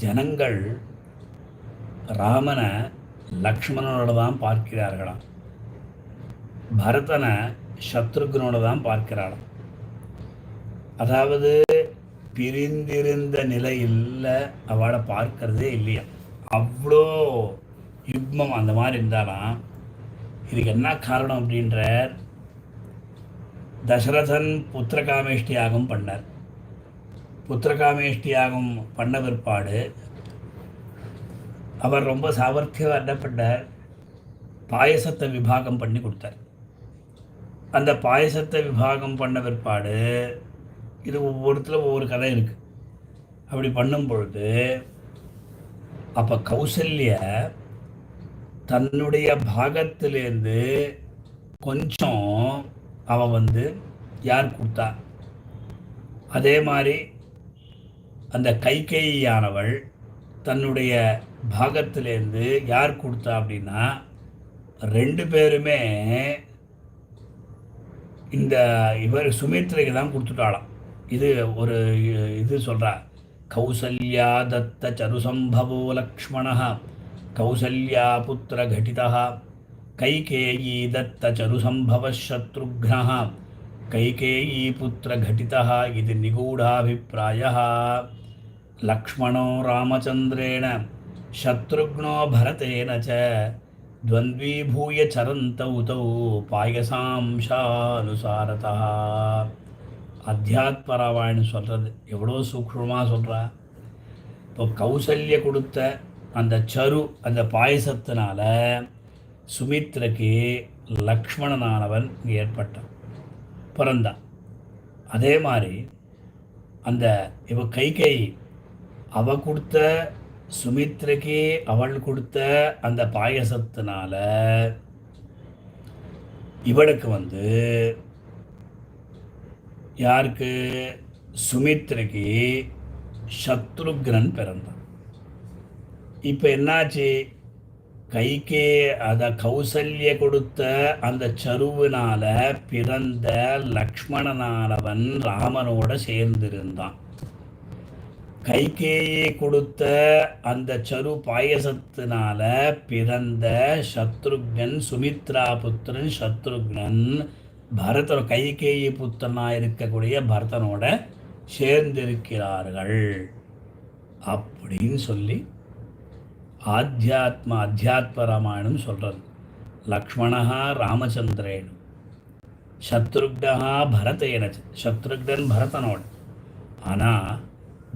ஜனங்கள் ராமனை லக்ஷ்மணனோட தான் பார்க்கிறார்களாம், பரதனை சத்ருக்னோட தான் பார்க்கிறாளாம். அதாவது பிரிந்திருந்த நிலையில் அவளை பார்க்கறதே இல்லையா, அவ்வளோ யுக்மம் அந்த மாதிரி இருந்தாலாம். இதுக்கு என்ன காரணம் அப்படின்ற, தசரதன் புத்திரகாமேஷ்டி யாகம் பண்ணார். புத்திரகாமேஷ்டி யாகம் பண்ண பிற்பாடு அவர் ரொம்ப சாமர்த்தியம் என்ன பண்ணார், பாயசத்தை விபாகம் பண்ணி கொடுத்தார். அந்த பாயசத்தை விபாகம் பண்ண பிற்பாடு, இது ஒவ்வொருத்தில் ஒவ்வொரு கதை இருக்குது. அப்படி பண்ணும் பொழுது அப்போ கௌசல்ய தன்னுடைய பாகத்திலேருந்து கொஞ்சம் அவன் யார் கொடுத்தா, அதே மாதிரி அந்த கைகேயியானவள் தன்னுடைய பாகத்திலேருந்து யார் கொடுத்தா அப்படின்னா, ரெண்டு பேருமே இந்த இவர் சுமித்ரைக்கு தான் கொடுத்துட்டாளாம். இது ஒரு இது சொல்கிறா, கௌசல்யா தத்த சருசம்பவோ லக்ஷ்மண கௌசல்யா புத்திர கட்டிதா கைகேயி தத்த சருசம்பவ சத்ருக்னः கைகேயி புத்திர கட்டிதா இது நிகூடாபிப்பிராயः. லக்ஷ்மணோ ராமச்சந்திரேண சத்ருக்னோ பரதேன ச துவந்த்வீபூய சரந்தௌ தௌ பாயசாம்சானுசாரதா. அத்தியாத்ம ராமாயணம் சொல்கிறது எவ்வளோ சூக்ஷ்மமாக சொல்கிறா. இப்போ கௌசல்ய கொடுத்த அந்த சரு அந்த பாயசத்தினால சுமித்ரைக்கு லக்ஷ்மணனானவன் ஏற்பட்டான், பிறந்தான். அதே மாதிரி அந்த இவ கைகேயி அவ கொடுத்த சுமித்ரைக்கு அவள் கொடுத்த அந்த பாயசத்தினால இவளுக்கு யாருக்கு, சுமித்ரைக்கு சத்ருக்னன் பிறந்தான். இப்போ என்னாச்சு, கைகே கௌசல்ய கொடுத்த அந்த சருவினால பிறந்த லக்ஷ்மணனானவன் ராமனோட சேர்ந்திருந்தான். கைகேயை கொடுத்த அந்த சரு பாயசத்தினால பிறந்த சத்ருக்னன், சுமித்ரா புத்திரன் சத்ருக்னன் பரத கைகேயி புத்திரனாக இருக்கக்கூடிய பரதனோட சேர்ந்திருக்கிறார்கள் அப்படின்னு சொல்லி அத்தியாத்ம ராமாயணம் சொல்கிறது. லக்ஷ்மணா ராமச்சந்திரேன் சத்ருக்னா பரதேன, சத்ருக்னன் பரதனோட. ஆனால்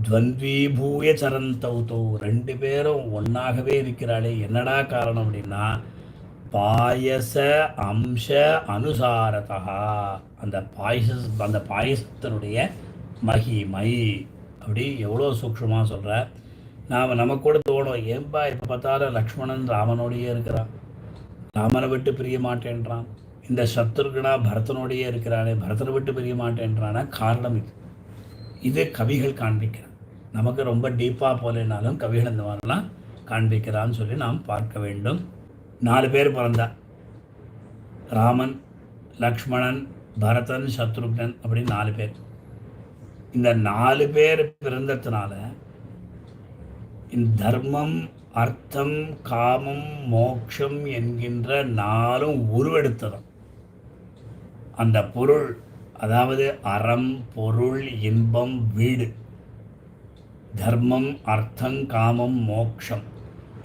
துவந்த்வீபூய சரந்தௌ ரெண்டு பேரும் ஒன்றாகவே இருக்கிறாளே, என்னடா காரணம் அப்படின்னா பாயச அம்ச அனுசாரதா. அந்த பாயசத்தினுடைய மகிமை அப்படி எவ்வளோ சூக்ஷமாக சொல்கிற. நமக்கு கூட தோணும், ஏன்பா இப்போ பார்த்தாலும் லக்ஷ்மணன் ராமனோடையே இருக்கிறான், ராமனை விட்டு பிரிய மாட்டேன்றான். இந்த சத்ருக்னா பரதனோடையே இருக்கிறானே, பரதனை விட்டு பிரிய மாட்டேன்றான காரணம் இது கவிகள் காண்பிக்கிறான். நமக்கு ரொம்ப டீப்பாக போலேனாலும் கவிகள் இந்த மாதிரிலாம் காண்பிக்கிறான்னு சொல்லி நாம் பார்க்க வேண்டும். 4 பேர் பிறந்தா, ராமன், லக்ஷ்மணன், பரதன், சத்ருக்னன் அப்படி 4 பேர். இந்த 4 பேர் பிறந்ததுனால இந்த தர்மம், அர்த்தம், காமம், மோக்ஷம் என்கின்ற 4ம் உருவெடுத்ததும். அந்த பொருள், அதாவது அறம், பொருள், இன்பம், வீடு, தர்மம், அர்த்தம், காமம், மோக்ஷம்,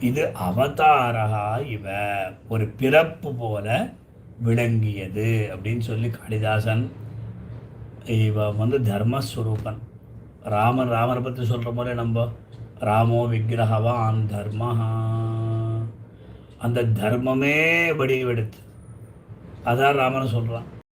இது அவதாரா இவ ஒரு பிறப்பு போல விளங்கியது அப்படின்னு சொல்லி காளிதாசன். இவ தர்மஸ்வரூபன். ராமனை பற்றி சொல்கிற போல நம்ம ராமோ விக்கிரகவான் தர்ம, அந்த தர்மமே வடிவெடுத்து அதான் ராமனை சொல்கிறான்.